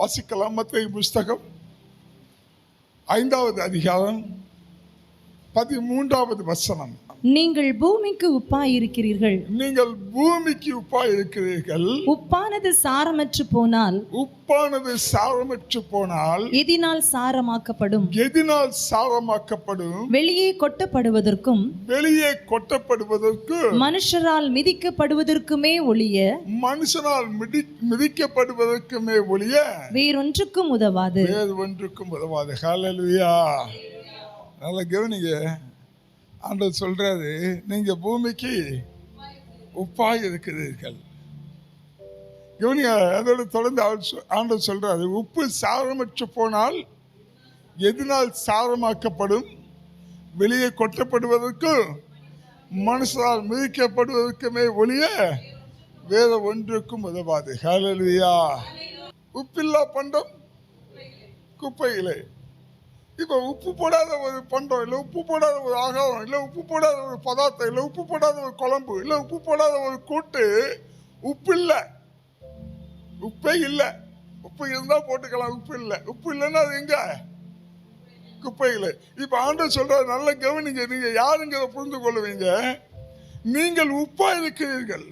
வாசிக்கலாம். மத்தேயு புஸ்தகம் 5வது அதிகாரம் 13வது வசனம். நீங்கள் பூமிக்கு உப்பாயிருக்கிறீர்கள். நீங்கள் பூமிக்கு உப்பாயிருக்கிறீர்கள். உப்பானது சாரமற்று போனால் எதினால் சாரமாக்கப்படும்? வெளியே கொட்டப்படுவதற்கும் மனுஷரால் மிதிக்கப்படுவதற்குமே ஒழிய வேறொன்றுக்கும் உதவாது. ஹல்லேலூயா. நல்லா கவனிங்க. ஆண்டவர் சொல்றாரு, நீங்க பூமிக்கு உப்பாய் இருக்கிறீர்கள். கவனிங்க. அதோடு தொடர்ந்து ஆண்டவர் சொல்றாரு, உப்பு சாரமற்று போனால் எதனால் சாரமாக்கப்படும்? வெளியே கொட்டப்படுவதற்கும் மனுஷரால் மிதிக்கப்படுவதற்குமே ஒழிய வேற ஒன்றுக்கும் உதவாது. ஹல்லேலூயா. உப்பில்லா பண்டம் குப்பையிலே. இப்போ உப்பு போடாத ஒரு பண்டம், இல்லை உப்பு போடாத ஒரு ஆகாரம், இல்லை உப்பு போடாத ஒரு பதார்த்தம், இல்லை உப்பு போடாத ஒரு குழம்பு, இல்லை உப்பு போடாத ஒரு கூட்டு, உப்பு இல்லை, உப்பே இல்லை. உப்பு இருந்தால் போட்டுக்கலாம், உப்பு இல்லை. உப்பு இல்லைன்னா அது எங்க? குப்பையில். இப்போ ஆண்டவர் சொல்றாரு, நல்ல கவனிங்க. நீங்க யாருங்கிறத புரிந்து கொள்ளுவீங்க. நீங்கள் உப்பா இருக்கிறீர்கள்.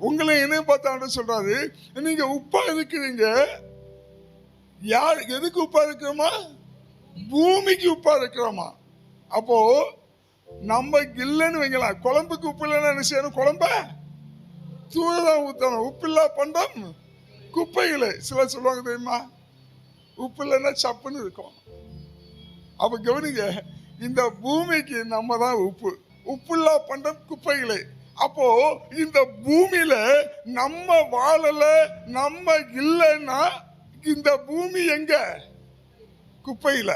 உங்களை என்னையும் பார்த்து ஆண்டவர் சொல்றாரு, நீங்க உப்பா இருக்கிறீங்க. யார் எதுக்கு உப்பா இருக்கிறோமா? பூமிக்கு உப்பா இருக்கிறோமா? அப்போ நம்ம இல்லைன்னு வைக்கலாம். குழம்புக்கு உப்பு இல்லைன்னா என்ன செய்யணும்? குழம்ப தூரதான் ஊற்றணும். உப்பில்லா பண்டம் குப்பைகளை. சிலர் சொல்லுவாங்க தெரியுமா, உப்பு இல்லைன்னா சப்புன்னு இருக்கும். அப்ப கவனிங்க, இந்த பூமிக்கு நம்ம தான் உப்பு. உப்பில்லா பண்டம் குப்பைகளை. அப்போ இந்த பூமியில நம்ம வாழல, நம்ம இல்லைன்னா இந்த பூமி எங்க? குப்பையில.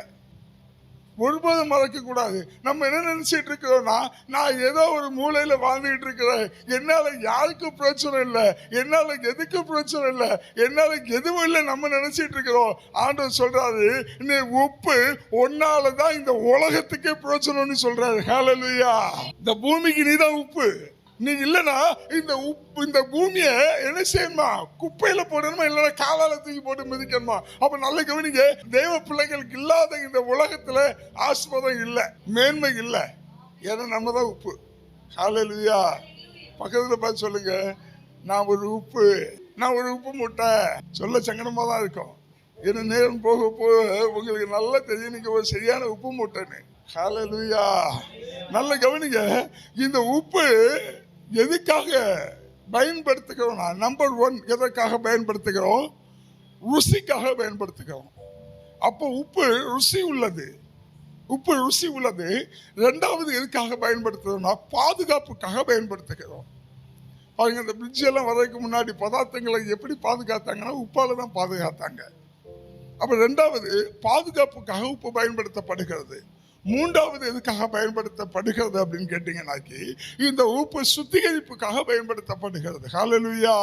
ஒருபோதும் மறக்க கூடாது. நம்ம என்ன நினைச்சிட்டு இருக்கிறோம்னா, நான் ஏதோ ஒரு மூலையில வாழ்ந்துட்டு இருக்கிறேன், என்னால யாருக்கும் பிரச்சனை இல்லை, என்னால எதுக்கும் பிரச்சனை இல்லை, என்னால எதுவும் இல்லை நம்ம நினைச்சிட்டு இருக்கிறோம். ஆண்டவர் சொல்றாரு, நீ உப்பு, ஒன்னாலதான் இந்த உலகத்துக்கே பிரச்சனைன்னு சொல்றாரு. ஹல்லேலூயா. இந்த பூமிக்கு நீதான் உப்பு. நீ இல்லைன்னா இந்த பூமியை என்ன செய்யணுமா? குப்பையில போடணுமா, இல்லைன்னா காலால தூக்கி போட்டு மிதிக்கணுமா? அப்ப நல்ல கவனிங்க. தேவ பிள்ளைகளுக்கு இல்லாத இந்த உலகத்துல ஆசீர்வாதம் இல்லை, மேன்மை இல்லை. ஏன்னா நம்ம தான் உப்பு. ஹல்லேலூயா. பக்கத்துல பார்த்து சொல்லுங்க, நான் ஒரு உப்பு, நான் ஒரு உப்பு மூட்டை. சொல்ல சங்கடமா தான் இருக்கும். ஏன்னா நேரம் போக போக உங்களுக்கு நல்லா தெரியும், நீங்க ஒரு சரியான உப்பு மூட்டைன்னு. ஹல்லேலூயா. நல்ல கவனிங்க. இந்த உப்பு எதுக்காக பயன்படுத்துகிறோம்? நம்பர் 1, எதற்காக பயன்படுத்துகிறோம்? ருசிக்காக பயன்படுத்துகிறோம். அப்போ உப்பு ருசி உள்ளது. உப்பு ருசி உள்ளது. 2வது எதுக்காக பயன்படுத்துகிறோம்னா, பாதுகாப்புக்காக பயன்படுத்துகிறோம். பாருங்க, இந்த பிரிட்ஜ் எல்லாம் வர்றதுக்கு முன்னாடி பதார்த்தங்களை எப்படி பாதுகாத்தாங்கன்னா உப்பால தான் பாதுகாத்தாங்க. அப்ப 2வது பாதுகாப்புக்காக உப்பு பயன்படுத்தப்படுகிறது. 3வது எதுக்காக பயன்படுத்தப்படுகிறது அப்படின்னு கேட்டீங்கன்னாக்கி, இந்த உப்பு சுத்திகரிப்புக்காக பயன்படுத்தப்படுகிறது. ஹல்லேலூயா.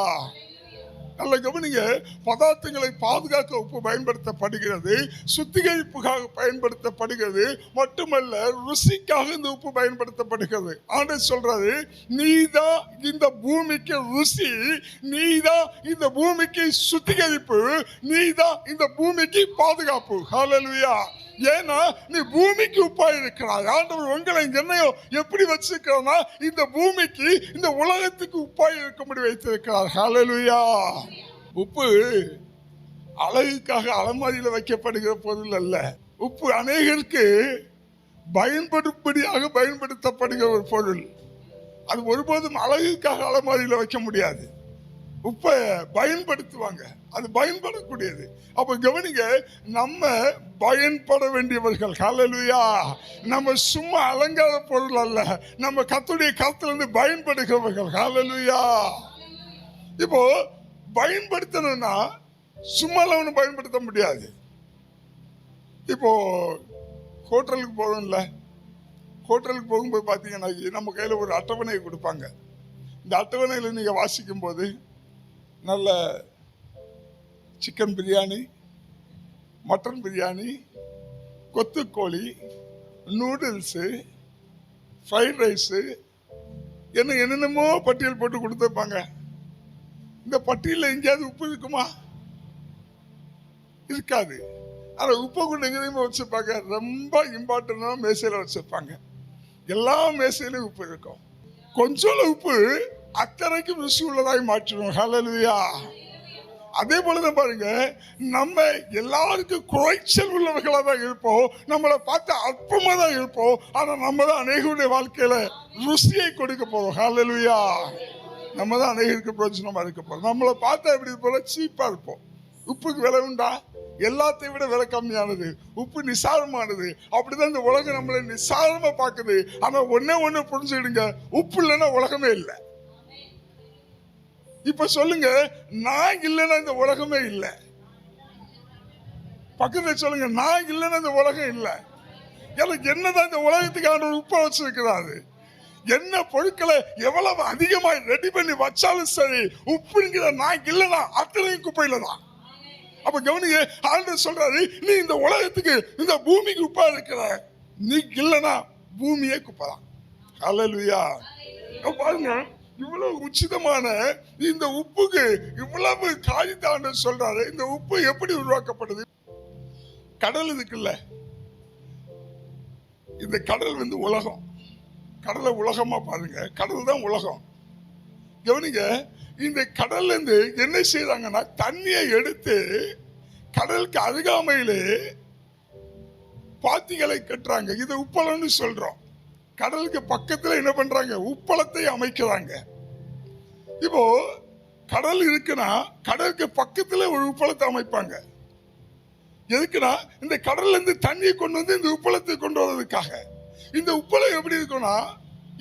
நல்ல கவனிங்க. பதார்த்தங்களை பாதுகாக்க உப்பு பயன்படுத்தப்படுகிறது, சுத்திகரிப்புக்காக பயன்படுத்தப்படுகிறது, மட்டுமல்ல ருசிக்காக இந்த உப்பு பயன்படுத்தப்படுகிறது. ஆண்டவர் சொல்றாரு, நீதான் இந்த பூமிக்கு ருசி, நீதான் இந்த பூமிக்கு சுத்திகரிப்பு, நீதான் இந்த பூமிக்கு பாதுகாப்பு. ஹல்லேலூயா. ஏன்னா நீ பூமிக்கு உப்பா இருக்கிறாய். ஆண்டவர் உங்களை என்னையோ எப்படி வச்சிருக்கிறா, இந்த பூமிக்கு, இந்த உலகத்துக்கு உப்பாய் இருக்கும்படி வைத்திருக்கிறார். ஹல்லேலூயா. உப்பு அழகுக்காக அலமாரியில் வைக்கப்படுகிற பொருள் அல்ல. உப்பு அநேகருக்கு பயன்படும்படியாக பயன்படுத்தப்படுகிற ஒரு பொருள். அது ஒருபோதும் அழகுக்காக அலமாரியில் வைக்க முடியாது. உப்பை பயன்படுத்துவாங்க, அது பயன்படக்கூடியது. அப்ப கவனிங்க, நம்ம பயன்பட வேண்டியவர்கள். ஹல்லேலூயா. நம்ம சும்மா அலங்கார பொருள் அல்ல, நம்ம கர்த்தருடைய கரத்திலிருந்து பயன்படுகிறவர்கள். ஹல்லேலூயா. இப்போ பயன்படுத்தணும்னா சும்மாலாம் ஒன்றும் பயன்படுத்த முடியாது. இப்போ ஹோட்டலுக்கு போகிறோம்ல, ஹோட்டலுக்கு போகும்போது பார்த்தீங்கன்னா நம்ம கையில் ஒரு அட்டவணையை கொடுப்பாங்க. இந்த அட்டவணையில் நீங்கள் வாசிக்கும் போது நல்ல சிக்கன் பிரியாணி, மட்டன் பிரியாணி, கொத்துக்கோழி, நூடுல்ஸு, ஃப்ரைட் ரைஸு, என்னென்னமோ பட்டியல் போட்டு கொடுத்துருப்பாங்க. இந்த பட்டியலில் எங்கேயாவது உப்பு இருக்குமா? இருக்காது. ஆனா உப்பை கொண்டு எங்க தெரியுமா வச்சிருப்பாங்க? ரொம்ப இம்பார்ட்டன்டான மேசையில வச்சிருப்பாங்க. எல்லா மேசையிலும் உப்பு இருக்கும். கொஞ்சோல உப்பு அக்கறைக்கு ருசி உள்ளதாய் மாற்றிடும். ஹல்லேலூயா. அதே போலதான் பாருங்க, நம்ம எல்லாருக்கும் குறைச்சல் உள்ளவர்களா தான் இருப்போம். நம்மளை பார்த்து அற்பமா தான் இருப்போம். ஆனா நம்ம தான் அநேகருடைய வாழ்க்கையில ருசியை கொடுக்க போறோம். ஹல்லேலூயா. நம்ம தான் அநேகருக்கு பிரயோஜனமா இருக்க போறோம். நம்மளை பார்த்தா எப்படி போல சீப்பா இருப்போம். உப்புக்கு விலை உண்டா? எல்லாத்தையும் விட விலை கம்மியானது. உப்பு நிசாரமானது. அப்படிதான் இந்த உலகம் நம்மளை நிசாரமா பார்க்குது. ஆனா ஒண்ணு புரிஞ்சுக்கிடுங்க, உப்பு இல்லைன்னா உலகமே இல்லை. இப்ப சொல்லுங்க, நான் இல்லைன்னா இந்த உலகமே இல்லை. பக்கத்துல சொல்லுங்க, நான் இல்லைன்னா இந்த உலகம் இல்லை. எனக்கு என்னதான் இந்த உலகத்துக்கான உப்பை வச்சிருக்கிறாரு. என்ன பொருட்களை எவ்வளவு அதிகமா ரெடி பண்ணி வச்சாலும் சரி, உப்புங்கிற நான் இல்லைன்னா அத்தனையும் குப்பையில தான். அப்ப கவனிங்க, ஆண்டவர் சொல்றாரு, நீ இந்த உலகத்துக்கு, இந்த பூமிக்கு உப்பா இருக்கிற, நீ இல்லைன்னா பூமியே குப்பைதான். ஹல்லேலூயா. பாருங்க, இவ்வளவு உச்சிதமான இந்த உப்புக்கு இவ்வளவு காரியத்தை ஆண்டவர் சொல்றாரு. இந்த உப்பு எப்படி உருவாக்கப்படுது? கடல் இருக்குல்ல, இந்த கடல் வந்து உலகம். கடலை உலகமா பாருங்க, கடல் தான் உலகம். கவனிங்க, இந்த கடல்ல இருந்து என்ன செய்யறாங்கன்னா, தண்ணியை எடுத்து கடலுக்கு அருகாமையிலே பாத்திகளை கட்டுறாங்க. இது உப்பளம்னு சொல்றோம். கடலுக்கு பக்கத்துல என்ன பண்றாங்க? உப்பளத்தை அமைக்கிறாங்க. இப்போ கடல் இருக்குன்னா கடலுக்கு பக்கத்துல ஒரு உப்பளத்தை அமைப்பாங்க. எதுக்குன்னா, இந்த கடல்ல இருந்து தண்ணியை கொண்டு வந்து இந்த உப்பளத்தை கொண்டு வர்றதுக்காக. இந்த உப்பளம் எப்படி இருக்குன்னா,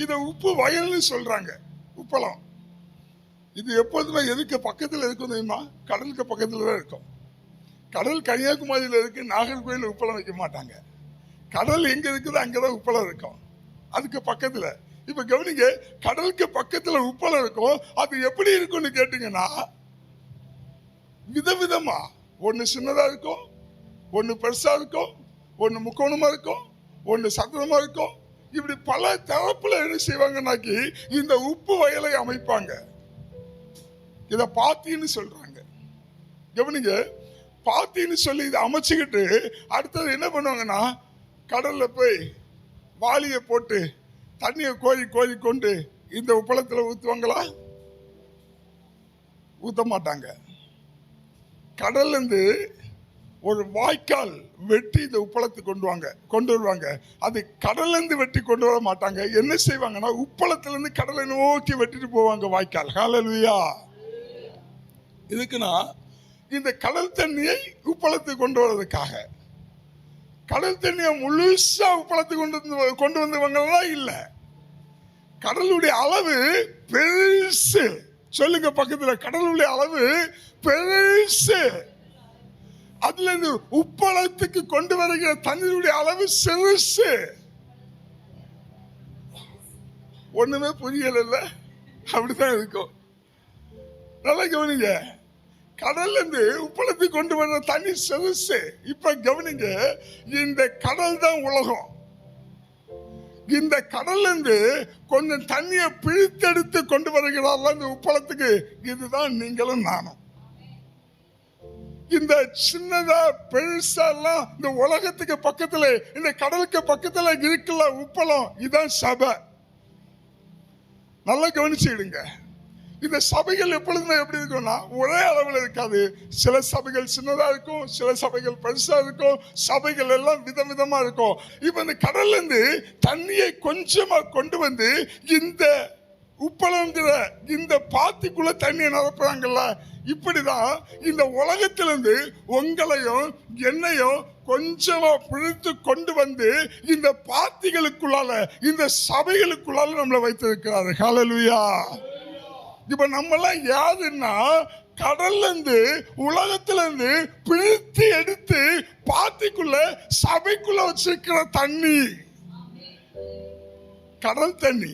இத உப்பு வயல்னு சொல்றாங்க. உப்பளம் இது எப்போதுமே எதுக்கு பக்கத்துல இருக்கும் தெரியுமா? கடலுக்கு பக்கத்துல தான் இருக்கும். கடல் கன்னியாகுமரியில இருக்கு, நாகர்கோயில் உப்பளம் வைக்க மாட்டாங்க. கடல் எங்க இருக்குது அங்கதான் உப்பளம் இருக்கும், அதுக்கு பக்கத்துல. இப்ப கவனிங்க, கடலுக்கு பக்கத்துல உப்பளம் இருக்கும். அது எப்படி இருக்கும்னு கேட்டீங்கன்னா, விதவிதமா, ஒண்ணு சின்னதா இருக்கும், ஒண்ணு பெருசா இருக்கும், ஒண்ணு முக்கோணமா இருக்கும், ஒண்ணு சதுரமா இருக்கும். இப்படி பல தரப்புல என்ன செய்வாங்கன்னாக்கி இந்த உப்பு வயலை அமைப்பாங்க. இத பாத்தின்னு சொல்றாங்க. கவனிங்க, பாத்தின்னு சொல்லி இதை அமைச்சுக்கிட்டு அடுத்தது என்ன பண்ணுவாங்கன்னா, கடல்ல போய் வாளியை போட்டு தண்ணியை கோரி கொண்டு இந்த உப்பளத்துல ஊத்துவாங்களா? ஊத்த மாட்டாங்க. கடல்ல இருந்து ஒரு வாய்க்கால் வெட்டி இந்த உப்பளத்துக்கு கொண்டு வருவாங்க. அது கடல்ல இருந்து வெட்டி கொண்டு வர மாட்டாங்க. என்ன செய்வாங்கன்னா, உப்பளத்துல இருந்து கடலை நோக்கி வெட்டிட்டு போவாங்க வாய்க்கால். ஹல்லேலூயா. இதுக்குன்னா இந்த கடல் தண்ணியை உப்பளத்துக்கு கொண்டு வர்றதுக்காக. கடல் தண்ணியை முழுசா உப்பளத்துக்கு கொண்டு வந்தவங்களா இல்ல. கடலுடைய அளவு பெருசு. சொல்லுங்க பக்கத்துல, கடலுடைய அளவு பெருசு. அதுல இருந்து உப்பளத்துக்கு கொண்டு வருகிற தண்ணீருடைய அளவு சிறுசு. ஒண்ணுமே புரியல, அப்படித்தான் இருக்கும். நல்லா கவனிங்க, கடல்ல இருந்து உப்பளத்துக்கு கொண்டு வர்ற தண்ணி சிறுசு. இப்ப கவனிங்க, இந்த கடல் தான் உலகம். இந்த கடல்ல இருந்து கொஞ்சம் தண்ணியை பிரித்தெடுத்து கொண்டு வருகிறார்கள் இந்த உப்பளத்துக்கு. இதுதான் நீங்களும் நானும். இந்த சின்னதா பெருசெல்லாம் இந்த உலகத்துக்கு பக்கத்துல, இந்த கடலுக்கு பக்கத்துல இருக்குல்ல உப்பளம், இதான் சபை. நல்லா கவனிச்சுடுங்க. இந்த சபைகள் எப்பொழுதுமே எப்படி இருக்கும்னா, ஒரே அளவில் இருக்காது. சில சபைகள் சின்னதா இருக்கும், சில சபைகள் பெருசா இருக்கும், சபைகள் எல்லாம் விதவிதமா இருக்கும். இப்ப இந்த கடல்ல இருந்து தண்ணியை கொஞ்சமா கொண்டு வந்து இந்த உப்பளங்கிற இந்த பாத்திக்குள்ள தண்ணியை நிரப்புறாங்கல்ல. இப்படிதான் இந்த உலகத்திலிருந்து உங்களையும் என்னையும் கொஞ்சமா பிரித்து கொண்டு வந்து இந்த பாத்திகளுக்குள்ளால, இந்த சபைகளுக்குள்ளால நம்மளை வைத்திருக்கிறாரு. ஹல்லேலூயா. இப்ப நம்ம எல்லாம் யாருன்னா, கடல்ல இருந்து உலகத்துல இருந்து பிரித்து எடுத்து பாத்திக்குள்ள சபைக்குள்ள வச்சிருக்கிற தண்ணி. கடல் தண்ணி,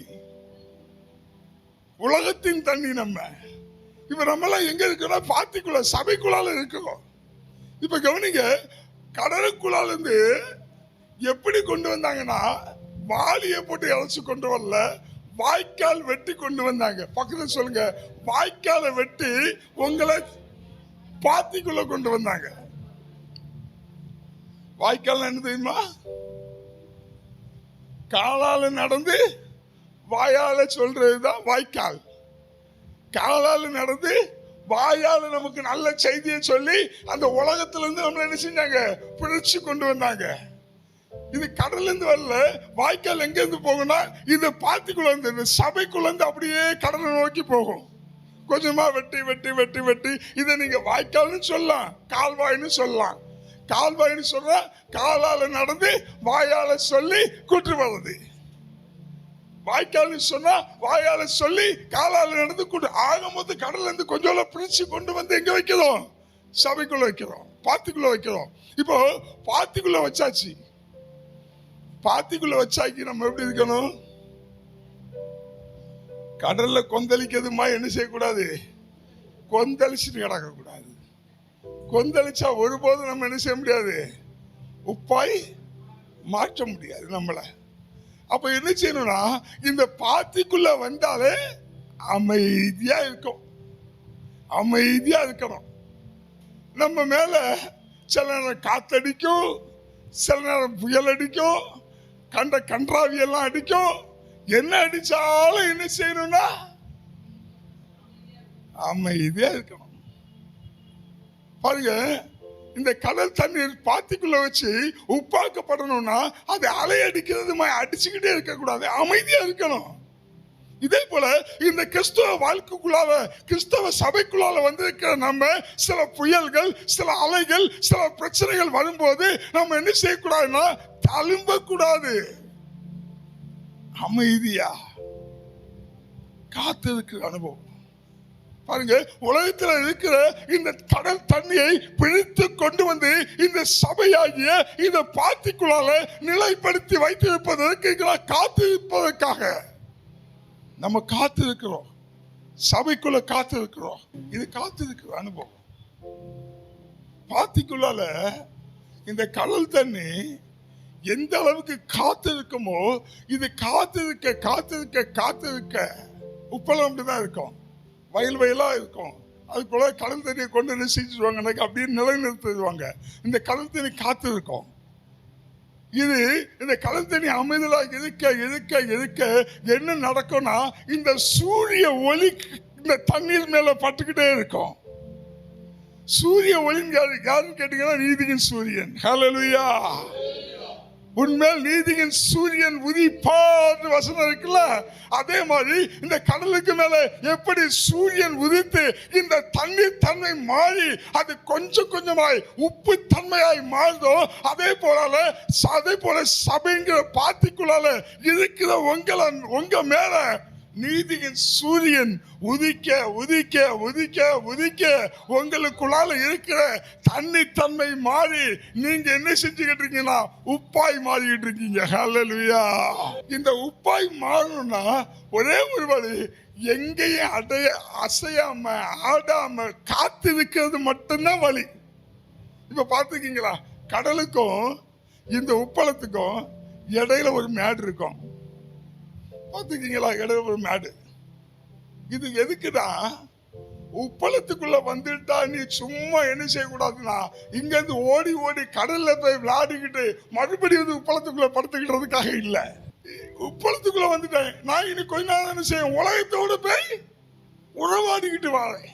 உலகத்தின் தண்ணி. நம்ம இப்ப நம்ம எல்லாம் எங்க இருக்கோம்? பாத்திக்குள்ள, சபைக்குள்ளால இருக்கோம். இப்ப கவனிங்க, கடலுக்குள்ளால இருந்து எப்படி கொண்டு வந்தாங்கன்னா, வாளியை போட்டு இழைச்சு கொண்டு வரல, வாய்க்கால் வெட்டி கொண்டு வந்தாங்க. பக்கத்துல சொல்லுங்க, வாய்க்காலை வெட்டி உங்களை பாத்திக்குள்ள கொண்டு வந்தாங்க. வாய்க்கால் என்ன தெரியுமா? காலால நடந்து வாயால சொல்றதுதான் வாய்க்கால். காலால நடந்து வாயால நமக்கு நல்ல செய்தியை சொல்லி அந்த உலகத்துல இருந்து நம்மள என்ன செஞ்சாங்க? பிடிச்சு கொண்டு வந்தாங்க. இது கடல்ல இருந்து வரல. வாய்க்கால் எங்க இருந்து போகும்னா இது பாத்திக்குள்ள இருந்து, இந்த சபைக்குள்ள இருந்து அப்படியே கடலை நோக்கி போகும். கொஞ்சமா வெட்டி வெட்டி வெட்டி வெட்டி இதை நீங்க வாய்க்கால்னு சொல்லலாம், கால்வாய்னு சொல்லலாம். கால்வாய்னு சொல்ற காலால நடந்து வாயால சொல்லி கூட்டு வருது. வாய்க்கால்னு சொன்னா வாயால சொல்லி காலால நடந்து கூட்டு. ஆக மொத்தம் கடல்ல இருந்து கொஞ்சம் பிரிச்சு கொண்டு வந்து எங்க வைக்கிறோம்? சபைக்குள்ள வைக்கிறோம், பாத்திக்குள்ள வைக்கிறோம். இப்போ பாத்திக்குள்ள வச்சாச்சு. பாத்திக்குள்ள வச்சாக்கி நம்ம எப்படி இருக்கணும்? கடல்ல கொந்தளிக்கிறதுமா என்ன செய்யக்கூடாது? கொந்தளிச்சுட்டு கிடக்க கூடாது. கொந்தளிச்சா ஒருபோதும் நம்ம என்ன செய்ய முடியாது? உப்பாய் மாற்ற முடியாது நம்மள. அப்ப என்ன செய்யணும்னா இந்த பாத்திக்குள்ள வந்தாலே அமைதியா இருக்கும், அமைதியா இருக்கணும். நம்ம மேல சில நேரம் காத்தடிக்கும், சில நேரம் புயல் அடிக்கும், கன்றாவி எல்லாம் அடிக்கும். என்ன அடிச்சாலும் என்ன செய்யணும்னா அமைதியா இருக்கணும். பாருங்க, இந்த கடல் தண்ணீர் பாத்திக்குள்ள வச்சு உப்பாக்கப்படணும்னா அது அலை அடிக்கிறது அடிச்சுக்கிட்டே இருக்க கூடாது, அமைதியா இருக்கணும். இதே போல இந்த கிறிஸ்தவ வாழ்க்கைக்குள்ளால, கிறிஸ்தவ சபைக்குள்ளால வந்திருக்கிற நம்ம சில புயல்கள், சில அலைகள், சில பிரச்சனைகள் வரும்போது நம்ம என்ன செய்யக்கூடாதுன்னா தழும்ப கூடாது. அமைதியா காத்திருக்கிற அனுபவம். பாருங்க, உலகத்தில் இருக்கிற இந்த கடல் தண்ணியை பிடித்து கொண்டு வந்து இந்த சபையாகிய இந்த பாத்திக்குள்ளால நிலைப்படுத்தி வைத்திருப்பதற்கு காத்திருப்பதற்காக நம்ம காத்திருக்கிறோம். சபைக்குள்ள காத்திருக்கிறோம். இது காத்திருக்கிற அனுபவம். பாத்திக்குள்ளால இந்த கடல் தண்ணி எந்த அளவுக்கு காத்திருக்குமோ இது காத்திருக்க காத்திருக்க காத்திருக்க உப்பளம் அப்படிதான் இருக்கும், வயல் வயலா இருக்கும். அதுக்குள்ள கடல் தண்ணியை கொண்டு என்ன செஞ்சுருவாங்க? அப்படியே நிலைநிறுத்திடுவாங்க. இந்த கடல் தண்ணி காத்து இருக்கும். இது இந்த கடல் தண்ணி அமைதலாக இருக்க இருக்க இருக்க என்ன நடக்கும்னா இந்த சூரிய ஒளி இந்த தண்ணீர் மேல பட்டுக்கிட்டே இருக்கும். சூரிய ஒளி யாருன்னு கேட்டீங்கன்னா நீதியின் சூரியன். ஹல்லேலூயா. உன்மேல் நீதியின் சூரியன் உதிப்பார் வசனம் இருக்குல்ல, அதே மாதிரி இந்த கடலுக்கு மேல எப்படி சூரியன் உதித்து இந்த தண்ணீர் தன்மை மாறி அது கொஞ்சம் கொஞ்சமாய் உப்பு தன்மையாய் மாறுதோ அதே போல சபைங்கிற பாத்திக்குள்ளால இருக்கிற உங்க மேல நீதியின் சூரியன் உதிக்க உதிக்க உதிக்க உதிக்க உங்களுக்குள்ளால இருக்கிற தண்ணி தன்மை மாறி நீங்க என்ன செஞ்சுக்கிட்டு இருக்கீங்கன்னா உப்பாய் மாறிக்கிட்டு இருக்கீங்க. ஹல்லேலூயா. இந்த உப்பாய் மாறணும்னா ஒரே ஒரு வழி, எங்கேயும் அசையாம ஆடாம காத்திருக்கிறது மட்டும்தான் வழி. இப்ப பாத்துக்கீங்களா, கடலுக்கும் இந்த உப்பளத்துக்கும் இடையில ஒரு மேடு இருக்கும். பாத்துக்கீங்களா, இடையில ஒரு மேடு. இது எதுக்குடா? உப்பளத்துக்குள்ள வந்துட்டா நீ சும்மா என்ன செய்யக்கூடாதுன்னா இங்க இருந்து ஓடி ஓடி கடல்ல போய் விளையாடிக்கிட்டு மறுபடியும் உப்பளத்துக்குள்ள படுத்துக்கிட்டதுக்காக இல்ல. உப்பளத்துக்குள்ள வந்துட்டேன் நான், இனி கொஞ்ச நாள் என்ன செய்ய, உலகத்தோடு போய் உறவாடிக்கிட்டு வாழேன்,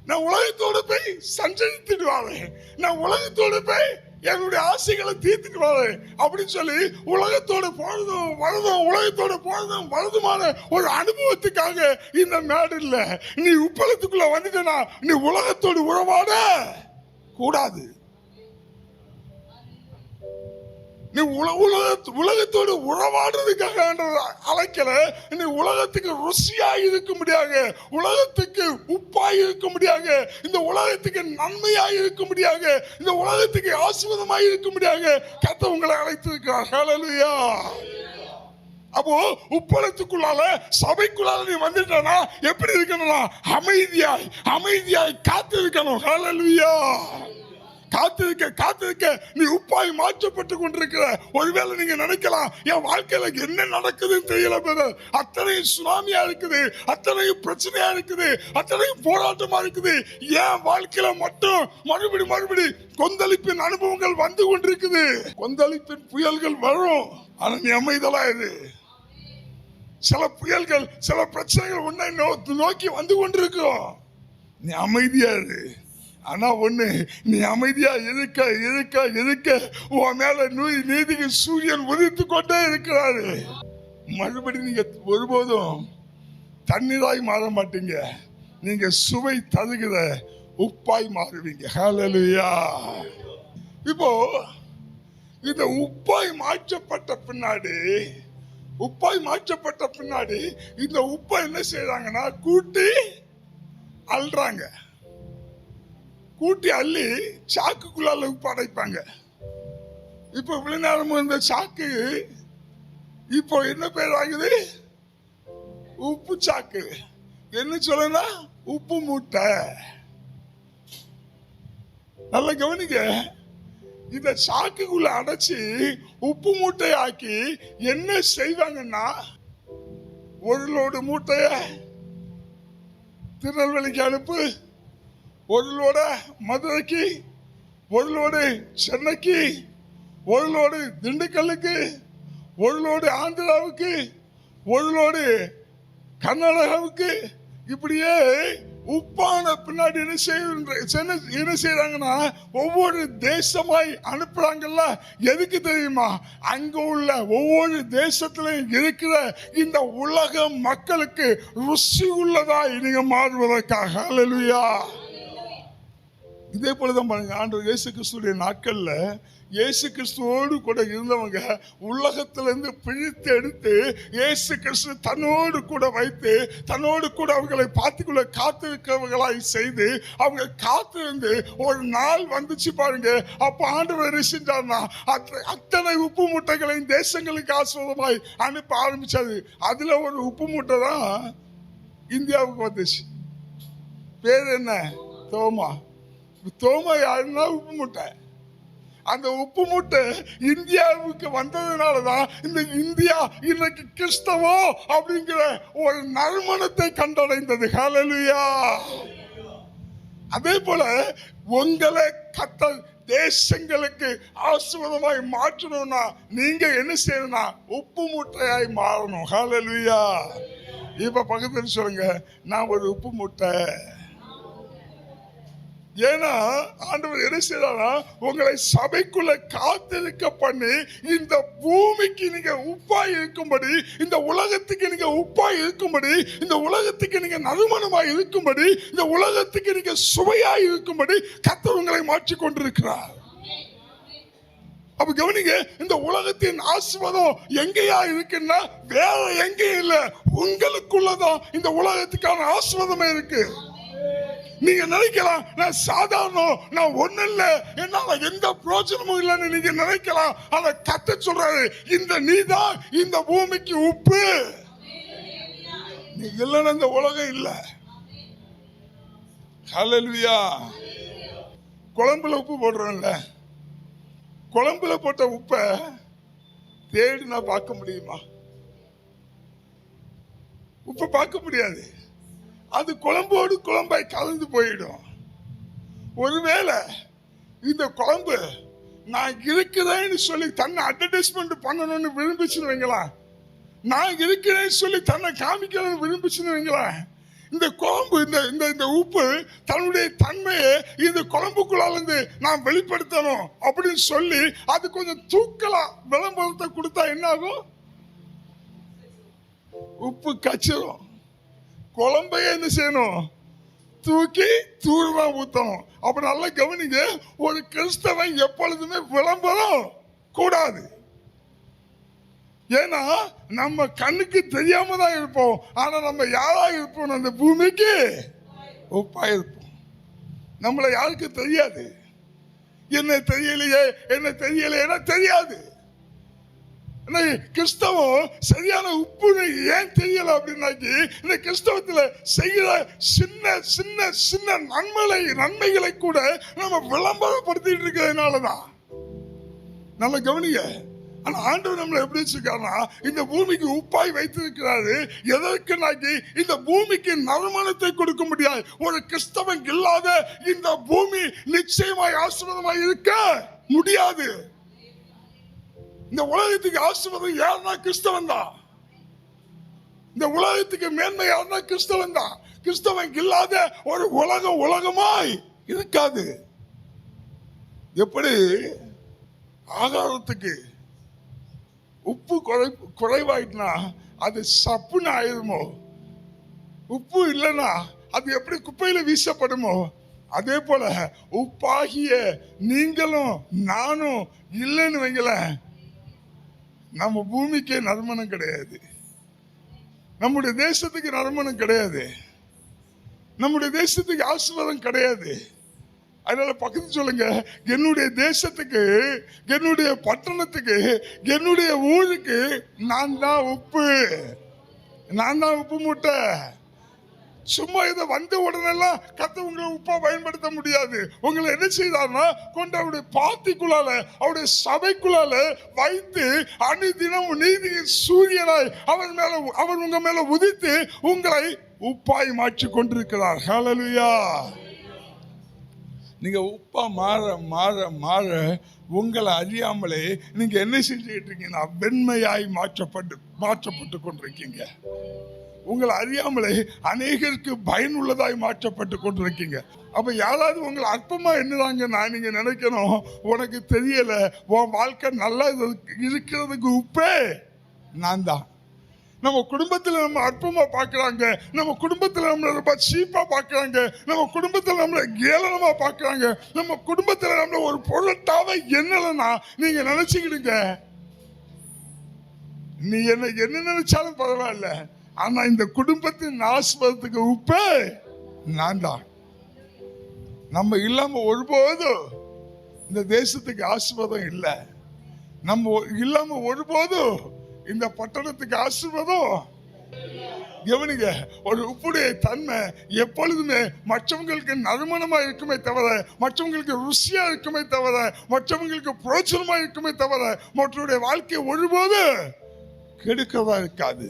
நான் உலகத்தோடு போய் சஞ்சரித்துட்டு வாழேன், நான் உலகத்தோடு போய் என்னுடைய ஆசைகளை தீர்த்துட்டு வாழேன் அப்படின்னு சொல்லி உலகத்தோடு போறதும் வலதும் உலகத்தோடு போறதும் வலதுமான ஒரு அனுபவத்துக்காக இந்த மேடு இல்ல. நீ உப்பளத்துக்குள்ள வந்துட்டனா நீ உலகத்தோடு உறவாட கூடாது. நீ உலகத்தோடு உறவாடுறதுக்காக அழைக்கல. நீ உலகத்துக்கு ருசியா இருக்க முடியாது, உலகத்துக்கு உப்பாய் இருக்க முடியாது, இந்த உலகத்துக்கு நன்மையாய் இருக்க முடியாது, இந்த உலகத்துக்கு ஆசீர்வாதமாய் இருக்க முடியாது. கர்த்தர் உங்களை அழைத்திருக்கிறார். ஹல்லேலூயா. அப்போ உப்பளத்துக்குள்ளால சபைக்குள்ளால நீ வந்துட்டனா எப்படி இருக்கணும்னா அமைதியாய் அமைதியாய் காத்து இருக்கணும். ஹல்லேலூயா. காத்திருக்க நீ உப்பாய் மாற்றப்பட்டு கொண்டிருக்கிற. ஒருவேளை நீங்க நினைக்கலாம், என் வாழ்க்கையில என்ன நடக்குதுன்னு தெரியல பிரதர், அத்தனையும் சுனாமியா இருக்குது, அத்தனையும் பிரச்சனையா இருக்குது, அத்தனையும் போராட்டமா இருக்குது, என் வாழ்க்கையில மட்டும் மறுபடி கொந்தளிப்பின் அனுபவங்கள் வந்து கொண்டிருக்குது. கொந்தளிப்பின் புயல்கள் வரும், ஆனா நீ அமைதலா இரு. சில புயல்கள், சில பிரச்சனைகள் உன்னை நோக்கி வந்து கொண்டிருக்கும், நீ அமைதியா இரு. ஆனா ஒண்ணு, நீ அமைதியா இருக்க உன் மேல நீதிக்கு சூரியன் உதித்து கொண்டே இருக்கிறாரு. மறுபடியும் நீங்க ஒருபோதும் தண்ணீராய் மாற மாட்டீங்க, நீங்க சுவை தருகிற உப்பாய் மாறுவீங்க. ஹல்லேலூயா. இப்போ இந்த உப்பாய் மாற்றப்பட்ட பின்னாடி இந்த உப்பை என்ன செய்யறாங்கன்னா கூட்டி அள்ளுறாங்க. கூட்டி அள்ளி சாக்குக்குள்ளால உப்பு அடைப்பாங்க. இப்போ இவ்வளவு நேரமும் இந்த சாக்கு இப்போ என்ன பேர் ஆகுது? உப்பு சாக்கு. என்ன சொல்லுன்னா உப்பு மூட்டை. நல்ல கவனிக்க, இந்த சாக்குக்குள்ள அடைச்சி உப்பு மூட்டை ஆக்கி என்ன செய்வாங்கன்னா, ஒரு லோடு மூட்டைய திருநெல்வேலிக்கு அனுப்பு, ஒரு லோட மதுரைக்கு, ஒரு லோடு சென்னைக்கு, ஒரு லோடு திண்டுக்கல்லுக்கு, ஒரு லோடு ஆந்திராவுக்கு, ஒரு லோடு கர்நாடகாவுக்கு, இப்படியே உப்பான பின்னாடி என்ன செய்யறாங்கன்னா ஒவ்வொரு தேசமாய் அனுப்புறாங்கல்ல. எதுக்கு தெரியுமா? அங்க உள்ள ஒவ்வொரு தேசத்திலையும் இருக்கிற இந்த உலக மக்களுக்கு ருசி உள்ளதாய் நீங்க மாறுவதற்காக. ஹல்லேலூயா. இதே போலதான் பாருங்க, ஆண்டவர் இயேசு கிறிஸ்துடைய நாட்கள்ல இயேசு கிறிஸ்துவோடு கூட இருந்தவங்க உலகத்திலிருந்து பிரித்து எடுத்து இயேசு கிறிஸ்து தன்னோடு கூட வைத்து தன்னோடு கூட அவர்களை பார்த்துக்குள்ள காத்திருக்கிறவர்களாய் செய்து அவங்க காத்திருந்து ஒரு நாள் வந்துச்சு பாருங்க. அப்ப ஆண்டவர் என்ன செஞ்சார்னா அத்தனை உப்பு மூட்டைகளையும் தேசங்களுக்கு ஆசீர்வாதமாய் அனுப்ப ஆரம்பிச்சாரு. அதுல ஒரு உப்பு மூட்டை தான் இந்தியாவுக்கு வந்துச்சு. பேர் என்ன? தோமா. தோமா யாருன்னா உப்பு மூட்டை. அந்த உப்பு மூட்டை இந்தியாவுக்கு வந்ததுனாலதான் இந்த இந்தியா இன்னைக்கு கிறிஸ்தவோ அப்படிங்கிற ஒரு நறுமணத்தை கண்டடைந்தது. ஹல்லேலூயா. அதே போல உங்களை கர்த்தர் தேசங்களுக்கு ஆசீர்வாதமாய் மாற்றணும்னா நீங்க என்ன செய்யணும்னா உப்பு மூட்டையாய் மாறணும். ஹல்லேலூயா. இப்ப பக்கத்துல சொல்லுங்க, நான் ஒரு உப்பு மூட்டை. ஏன்னா ஆண்டவர் என்ன செய்யறாரா, உங்களை சபைக்குள்ள காத்திருக்க பண்ணி இந்த பூமிக்கு நீங்க உப்பாய் இருக்கும்படி, இந்த உலகத்துக்கு நீங்க உப்பாய் இருக்கும்படி, இந்த உலகத்துக்கு நீங்க நறுமணமாய் இருக்கும்படி, இந்த உலகத்துக்கு நீங்க சுவையாய் இருக்கும்படி கர்த்தர் உங்களை மாற்றிக் கொண்டிருக்கிறார். அப்ப கவனிங்க, இந்த உலகத்தின் ஆசீர்வாதம் எங்கேயா இருக்குன்னா வேற எங்கேயும் இல்ல, உங்களுக்குள்ளதான் இந்த உலகத்துக்கான ஆசீர்வாதமே இருக்கு. நீங்க நினைக்கலாம் நான் சாதாரணம், நான் ஒண்ணு இல்ல, என்னால எந்த பிரோஜனமும் இல்லைன்னு நீங்க நினைக்கலாம். ஆனா கர்த்தர் சொல்றாரு, இந்த நீதான் இந்த பூமிக்கு உப்பு. நீ இல்லைன்னா இந்த உலகம் இல்ல. ஹல்லேலூயா. குழம்புல உப்பு போடுறோம்ல, குழம்புல போட்ட உப்பை தேடினா பார்க்க முடியுமா? உப்பை பார்க்க முடியாது. அது குழம்போடு குழம்பாய் கலந்து போயிடும். ஒருவேளை இந்த குழம்பு நான் இருக்கிறேன்னு சொல்லி தன்னை அட்வர்டைஸ்மெண்ட் பண்ணணும்னு விரும்பிச்சுன்னு வைங்களா, நான் இருக்கிறேன்னு சொல்லி தன்னை காமிக்கணும்னு விரும்பிச்சுன்னு வைங்களா, இந்த குழம்பு இந்த உப்பு தன்னுடைய தன்மையை இந்த குழம்புக்குள்ளால நான் வெளிப்படுத்தணும் அப்படின்னு சொல்லி அது கொஞ்சம் தூக்கலாம் விளம்பரத்தை கொடுத்தா என்ன ஆகும்? உப்பு கச்சிரும். குழம்பையே என்ன செய்யணும்? தூக்கி தூரமா ஊத்தணும். அப்ப நல்லா கவனிங்க, ஒரு கிறிஸ்தவன் எப்பொழுதுமே விளம்பரம் கூடாது. ஏன்னா நம்ம கண்ணுக்கு தெரியாம தான் இருப்போம், ஆனா நம்ம யாரா இருப்போம்? அந்த பூமிக்கு உப்பா இருப்போம். நம்மளை யாருக்கு தெரியாது. என்ன தெரியலையே தெரியாது. கிறிஸ்தவம் சரியான உப்புன்னு ஏன் தெரியல அப்படின்னாக்கி இந்த கிறிஸ்தவத்துல செய்கிற சின்ன சின்ன சின்ன நன்மைகளை கூட நம்ம விளம்பரப்படுத்திட்டு இருக்கிறதுனாலதான். நல்லா கவனிங்க. ஆனா ஆண்டவர் நம்மளை எப்படி வச்சிருக்காருன்னா இந்த பூமிக்கு உப்பாய் வைத்திருக்கிறாரு. எதற்கு நாக்கி இந்த பூமிக்கு நறுமணத்தை கொடுக்க முடியாது. ஒரு கிறிஸ்தவன் இல்லாத இந்த பூமி நிச்சயமாய் ஆசீர்வாதமாய் இருக்க முடியாது. இந்த உலகத்துக்கு ஆசீர்வாதம் யாருன்னா கிறிஸ்தவன் தான். இந்த உலகத்துக்கு மேன்மை யாருன்னா கிறிஸ்தவன் தான். கிறிஸ்தவன் இல்லாத ஒரு உலகமாய் இருக்காது. எப்படி ஆகாரத்துக்கு உப்பு குறைவாயிட்டுனா அது சப்புன்னு ஆயிருமோ, உப்பு இல்லைன்னா அது எப்படி குப்பையில வீசப்படுமோ, அதே போல உப்பாகிய நீங்களும் நானும் இல்லைன்னு வைங்கள, நம்ம பூமிக்கே நறுமணம் கிடையாது. நம்முடைய தேசத்துக்கு நறுமணம் கிடையாது. நம்முடைய தேசத்துக்கு ஆசீர்வாதம் கிடையாது. அதனால பக்கத்து சொல்லுங்க, என்னுடைய தேசத்துக்கு, என்னுடைய பட்டணத்துக்கு, என்னுடைய ஊருக்கு நான் தான் உப்பு, நான் தான் உப்பு மூட்டை. சும்மா இதை வந்த உடனெல்லாம் கத்த உங்களை உப்பா பயன்படுத்த முடியாது. உங்களை என்ன செய்தார்னா கொண்டு அவருடைய பாத்திக்குள்ளால, அவருடைய சபைக்குள்ளால வைத்து அனுதினம் நீதியின் சூரியனாய் அவர் உங்க மேல உதித்து உங்களை உப்பாய் மாற்றி கொண்டிருக்கிறார். ஹல்லேலூயா. நீங்க உப்பா மாற மாற மாற உங்களை அறியாமலே நீங்க என்ன செஞ்சுக்கிட்டு இருக்கீங்கன்னா வெண்மையாய் மாற்றப்பட்டு கொண்டிருக்கீங்க. உங்களை அறியாமலே அநேகருக்கு பயனுள்ளதாய் மாற்றப்பட்டு கொண்டிருக்கீங்க. அப்ப யாராவது உங்களை அற்பமா என்னதாங்க நான் நீங்க நினைக்கணும், உனக்கு தெரியல, உன் வாழ்க்கை நல்லா இருக்கிறதுக்கு உப்பே நான் தான். நம்ம குடும்பத்தில் நம்ம அற்பமா பார்க்கறாங்க, நம்ம குடும்பத்தில் நம்மளை ரொம்ப சீப்பா பார்க்கறாங்க, நம்ம குடும்பத்தில் நம்மளை கேலனமா பார்க்கறாங்க, நம்ம குடும்பத்தில் நம்மளை ஒரு பொருட்டாவே என்னலன்னா நீங்க நினைச்சுக்கிடுங்க. நீ என்ன நினைச்சாலும் பரவாயில்ல, ஆனா இந்த குடும்பத்தின் ஆசீர்வாதத்துக்கு உப்பே நான் தான். நம்ம இல்லாம ஒருபோதும் இந்த தேசத்துக்கு ஆசீர்வாதம் இல்லை. நம்ம இல்லாம ஒருபோதும் இந்த பட்டணத்துக்கு ஆசீர்வாதம். கவனிங்க, ஒரு உப்புடைய தன்மை எப்பொழுதுமே மற்றவங்களுக்கு நறுமணமா இருக்குமே தவிர, மற்றவங்களுக்கு ருசியா இருக்குமே தவிர, மற்றவங்களுக்கு பிரோஜனமா இருக்குமே தவிர மற்றவருடைய வாழ்க்கை ஒருபோது கெடுக்கவா இருக்காது.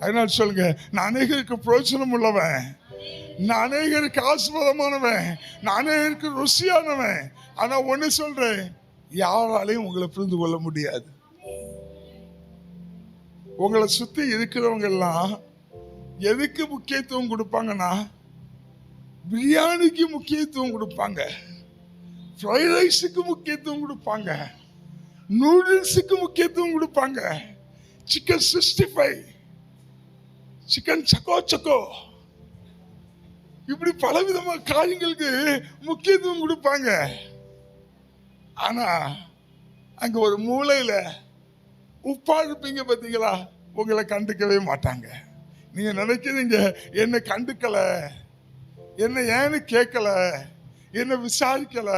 அதனால சொல்லுங்க, நான் அநேகருக்கு பிரோஜனம் உள்ளவன், நான் அநேகருக்கு ஆசீர்வாதமானவன், நான் அநேகருக்கு ருசியானவன். ஆனா ஒண்ணு சொல்றேன், யாராலையும் உங்களை புரிந்து கொள்ள முடியாது. உங்களை சுத்தி இருக்கிறவங்க எல்லாம் எதுக்கு முக்கியத்துவம் கொடுப்பாங்கன்னா, பிரியாணிக்கு முக்கியத்துவம் கொடுப்பாங்க, ஃப்ரைட் ரைஸுக்கு முக்கியத்துவம் கொடுப்பாங்க, நூடுல்ஸுக்கு முக்கியத்துவம் கொடுப்பாங்க, சிக்கன் 65, சிக்கன் சக்கோ, இப்படி பலவிதமான காரியங்களுக்கு முக்கியத்துவம் கொடுப்பாங்க. ஆனா அங்க ஒரு மூலையில உப்பா இருப்பீங்க பார்த்தீங்களா, உங்களை கண்டுக்கவே மாட்டாங்க. நீங்க நினைக்கிறீங்க என்ன கண்டுக்கல, என்ன ஏன்னு கேட்கல, என்ன விசாரிக்கல,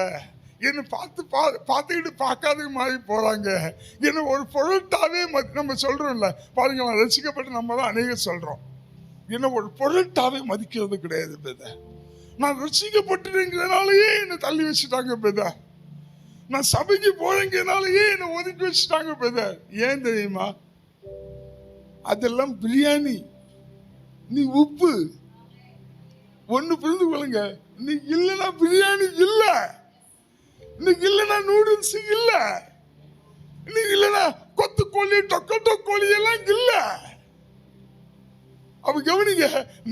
என்ன பார்த்துக்கிட்டு பார்க்காத மாதிரி போறாங்க. என்ன ஒரு பொருட்டாவே நம்ம சொல்றோம்ல பாருங்க, ரசிக்கப்பட்டு நம்ம தான் அநேகம் சொல்றோம், என்ன ஒரு பொருட்டாவே மதிக்கிறது கிடையாது பிரதர். நான் ரசிக்கப்பட்டுங்கிறதுனாலயே என்ன தள்ளி வச்சுட்டாங்க பிரதர், நான் சபைக்கு போறேங்கிறதுனாலயே என்ன ஒதுக்கி வச்சுட்டாங்க பிரதர். ஏன் தெரியுமா? அதெல்லாம் பிரியாணி, நீ உப்பு. ஒண்ணு புரிந்து கொள்ளுங்க, நீ இல்லைன்னா பிரியாணி இல்ல, நீ இல்லைன்னா நூடுல்ஸ் இல்ல, நீ இல்லைன்னா கொத்து கோழி டொக்கோ கோழி எல்லாம் இல்ல. அப்ப கவனிங்க,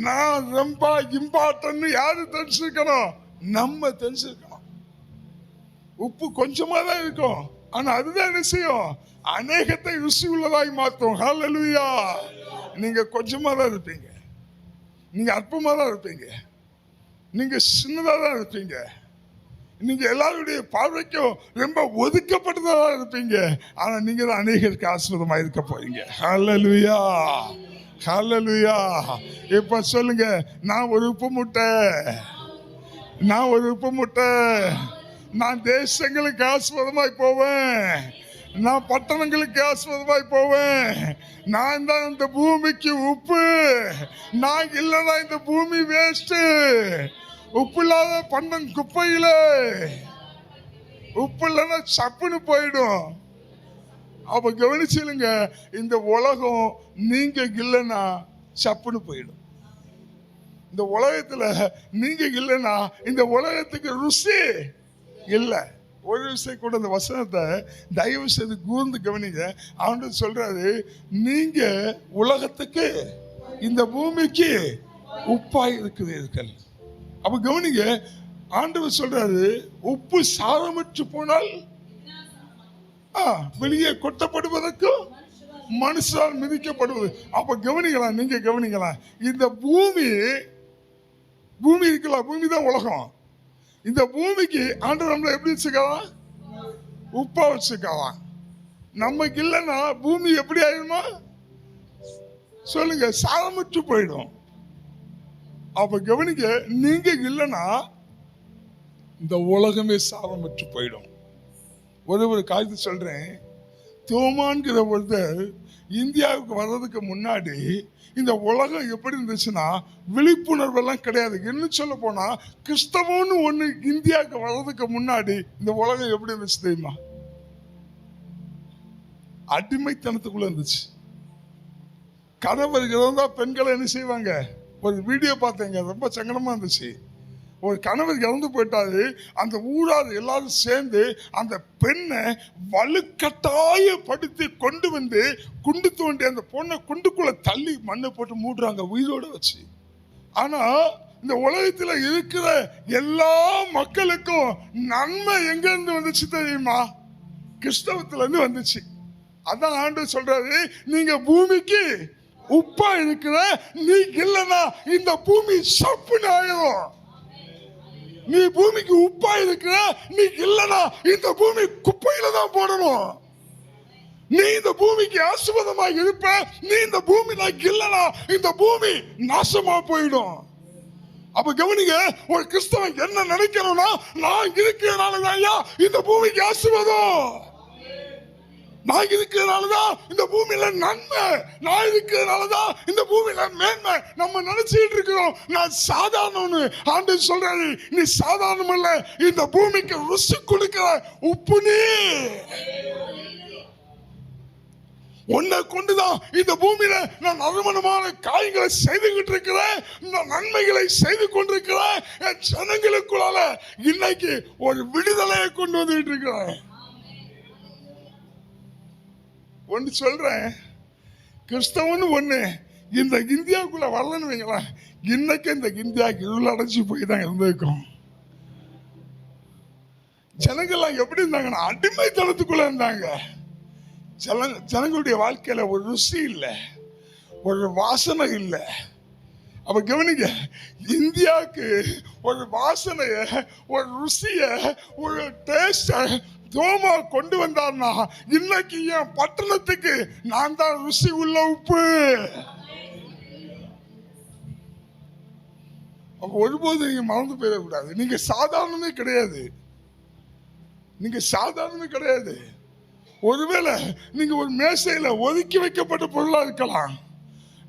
நான் ரொம்ப இம்பார்ட்டன் யாரு தெரிஞ்சிருக்கணும்? நம்ம தெரிஞ்சிருக்கணும். உப்பு கொஞ்சமா தான் இருக்கும், ஆனா அதுதான் என்ன செய்யும்? அநேகத்தை ருசி உள்ளதாய் மாற்றும். ஹல்லேலூயா. நீங்க கொஞ்சமா தான் இருப்பீங்க, நீங்க அற்பமா தான் இருப்பீங்க, நீங்க சின்னதா தான் இருப்பீங்க, நீங்க எல்லாருடைய பார்வைக்கும் ரொம்ப ஒதுக்கப்பட்டதா இருப்பீங்க. ஆனா நீங்க தான் அநேகருக்கு ஆசீர்வாதமா இருக்க போறீங்க. ஹல்லேலூயா, ஹல்லேலூயா. இப்ப சொல்லுங்க, நான் ஒரு உப்பு மூட்டை, நான் ஒரு உப்பு மூட்டை, நான் தேசங்களுக்கு ஆசீர்வாதமாய் போவேன், நான் பட்டணங்களுக்கு ஆசீர்வாதமாய் போவேன். நான் தான் இந்த பூமிக்கு உப்பு. நான் இல்லைன்னா இந்த பூமி வேஸ்ட். உப்பு இல்லாத பண்டம் குப்பையில. உப்பு இல்லைன்னா சப்புன்னு போயிடும். அப்ப கவனிச்சுங்க, இந்த உலகம் நீங்க இல்லைன்னா சப்புன்னு போயிடும். இந்த உலகத்துல நீங்க இல்லைன்னா இந்த உலகத்துக்கு ருசி இல்லை. ஒரு விஷயம் கூட இந்த வசனத்தை தயவு செய்து கூர்ந்து கவனிங்க. அவன் சொல்றாரு, நீங்க உலகத்துக்கு இந்த பூமிக்கு உப்பாய் இருக்கிறீர்கள். அப்ப கவனிங்க, ஆண்டவர் சொல்றாரு, உப்பு சாரமற்று போனால் வெளியே கொட்டப்படுவதற்கும் மனுஷால் மிதிக்கப்படுவது. அப்ப கவனிக்கலாம், நீங்க கவனிக்கலாம். இந்த பூமி இருக்கலாம், பூமி தான் உலகம். இந்த பூமிக்கு ஆண்டவர் நம்மளை எப்படி வச்சுக்கலாம்? உப்பா வச்சுக்கலாம். நமக்கு இல்லைன்னா பூமி எப்படி ஆயிடுமா சொல்லுங்க? சாரமற்று போயிடும். அப்ப கவனிக்க, நீங்க இல்லைன்னா இந்த உலகமே சாரமற்று போயிடும். ஒரு காரியத்தை சொல்றேன். தோமான்கிற ஒருத்தர் இந்தியாவுக்கு வர்றதுக்கு முன்னாடி இந்த உலகம் எப்படி இருந்துச்சுன்னா விழிப்புணர்வு எல்லாம் கிடையாது. என்ன சொல்ல போனா, கிறிஸ்தவம்னு ஒண்ணு இந்தியாவுக்கு வர்றதுக்கு முன்னாடி இந்த உலகம் எப்படி இருந்துச்சு தெரியுமா? அடிமைத்தனத்துக்குள்ள இருந்துச்சு. கணவர்கள் தான் பெண்களை என்ன செய்வாங்க? ஒரு வீடியோ பார்த்தேங்க, ரொம்ப சங்கடமா இருந்துச்சு. ஒரு கணவர் இறந்து போயிட்டாரு. அந்த ஊரார் எல்லாரும் சேர்ந்து அந்த பெண்ணை வலுக்கட்டாயப்படுத்தி கொண்டு வந்து குண்டு தோண்டி அந்த பொண்ணை குண்டுக்குள்ள தள்ளி மண்ணை போட்டு மூடுறாங்க உயிரோட வச்சு. ஆனா இந்த உலகத்துல இருக்கிற எல்லா மக்களுக்கும் நன்மை எங்க இருந்து வந்துச்சு தெரியுமா? கிறிஸ்தவத்துல இருந்து வந்துச்சு. அதான் ஆண்டவர் சொல்றாரு, நீங்க பூமிக்கு உப்பா இருக்கிற, நீ இல்லைன்னா இந்த பூமி சப்புன்னு ஆயிரும். நீ பூமிக்கு உப்பா இருக்கிற, நீ இல்லைன்னா இந்த பூமி குப்பையில தான் போடணும். நீ இந்த பூமிக்கு ஆசீர்வாதமாக இருப்ப, நீ இந்த பூமியில இல்லைன்னா இந்த பூமி நாசமா போயிடும். அப்ப கவனிங்க, ஒரு கிறிஸ்தவன் என்ன நினைக்கணும்னா, நான் இருக்கிறதுனாலதான் இந்த பூமிக்கு ஆசீர்வாதம், நான் இருக்கிறதுனாலதான் இந்த பூமியில நன்மை, நான் இருக்கிறதுனாலதான் இந்த பூமியில மேன்மை. நம்ம நினைச்சிட்டு இருக்கிறோம் நான் சாதாரணம்னு. ஆண்டவர் சொல்றாரு, நீ சாதாரணம் இல்ல, இந்த பூமிக்கு ருசி கொடுக்கிற உப்பு நீ. உன்னை கொண்டுதான் இந்த பூமியில நான் நறுமணமான காரியங்களை செய்துகிட்டு இருக்கிறேன், இந்த நன்மைகளை செய்து கொண்டிருக்கிறேன். என் ஜனங்களுக்குள்ளால இன்னைக்கு ஒரு விடுதலையை கொண்டு வந்துட்டு இருக்கிறேன். ஒன்று சொல்றேன், கிறிஸ்தவன்னு ஒண்ணு இந்த இந்தியாவுக்குள்ள வரலன்னு வைங்களேன், இன்னைக்கு இந்த இந்தியாவுக்கு இருள் அடைஞ்சு போய் தான் இருந்திருக்கும். ஜனங்கள்லாம் எப்படி இருந்தாங்கன்னா அடிமைத்தனத்துக்குள்ள இருந்தாங்க. ஜனங்களுடைய வாழ்க்கையில ஒரு ருசி இல்லை, ஒரு வாசனை இல்லை. அப்ப கவனிங்க, இந்தியாவுக்கு ஒரு வாசனைய, ஒரு ருசிய, ஒரு டேஸ்ட தோமா கொண்டு வந்தார்னா, இன்னைக்கு என் பட்டணத்துக்கு நான் தான் ருசி உள்ள உப்பு. ஒருபோது நீங்க மறந்து போயிடக்கூடாது, நீங்க சாதாரணமே கிடையாது. நீங்க சாதாரணமே கிடையாது. ஒருவேளை நீங்க ஒரு மேசையில ஒதுக்கி வைக்கப்பட்ட பொருளா இருக்கலாம்,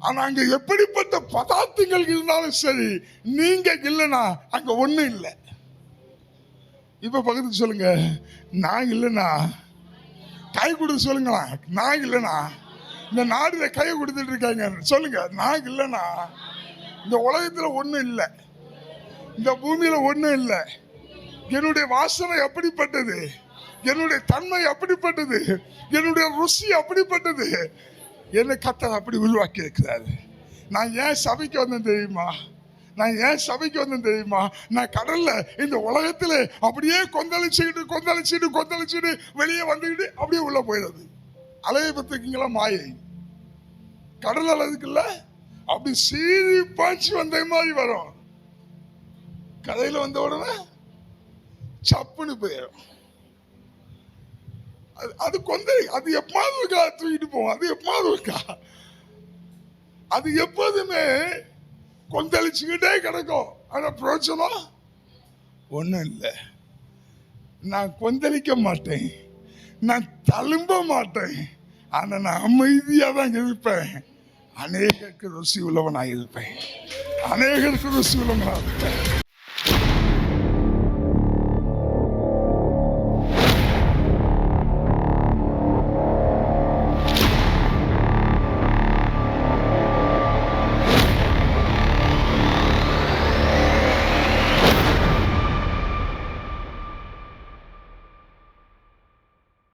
ஆனா அங்க எப்படிப்பட்ட பதார்த்தங்கள் இருந்தாலும் சரி, நீங்க இல்லைன்னா அங்க ஒண்ணும் இல்லை. இப்ப பக்கத்துக்கு சொல்லுங்க, நான் இல்லைன்னா கை கொடுத்து சொல்லுங்களா, நான் இல்லைன்னா இந்த நாடுல கையை கொடுத்துட்டு இருக்காங்க சொல்லுங்க, நான் இல்லைன்னா இந்த உலகத்துல ஒண்ணும் இல்லை, இந்த பூமியில ஒண்ணும் இல்லை. என்னுடைய வாசனை அப்படிப்பட்டது, என்னுடைய தன்மை அப்படிப்பட்டது, என்னுடைய ருசி அப்படிப்பட்டது. என்னை கர்த்தர் அப்படி உருவாக்கி இருக்கிறாரு. நான் ஏன் சபைக்கு வந்தேன் தெரியுமா? நான் ஏன் சபைக்கு வந்தேன் தெரியுமா? நான் கடல்ல இந்த உலகத்துல அப்படியே கொந்தளிச்சுட்டு வெளியே வந்துக்கிட்டு அப்படியே உள்ள போயிடுது. அலையை பத்திருக்கீங்களா? மாயை கடல் அழகுக்குல்ல அப்படி சீறி பாய்ச்சி வந்த மாதிரி வரும். கதையில வந்த உடனே சப்புன்னு போயிடும். அது கொந்தளி, அது எப்போது இருக்கா தூக்கிட்டு போவோம், அது எப்போது இருக்கா, அது எப்போதுமே கொந்தளிச்சுக்கிட்டே கிடக்கும். ஆனா பிரயோஜனம் ஒண்ணும் இல்லை. நான் கொந்தளிக்க மாட்டேன், நான் தழும்ப மாட்டேன், ஆனா நான் அமைதியா தான் இருப்பேன். அநேகருக்கு ருசி உள்ளவனாக இருப்பேன். அநேகருக்கு ருசி உள்ளவனாக இருப்பேன்.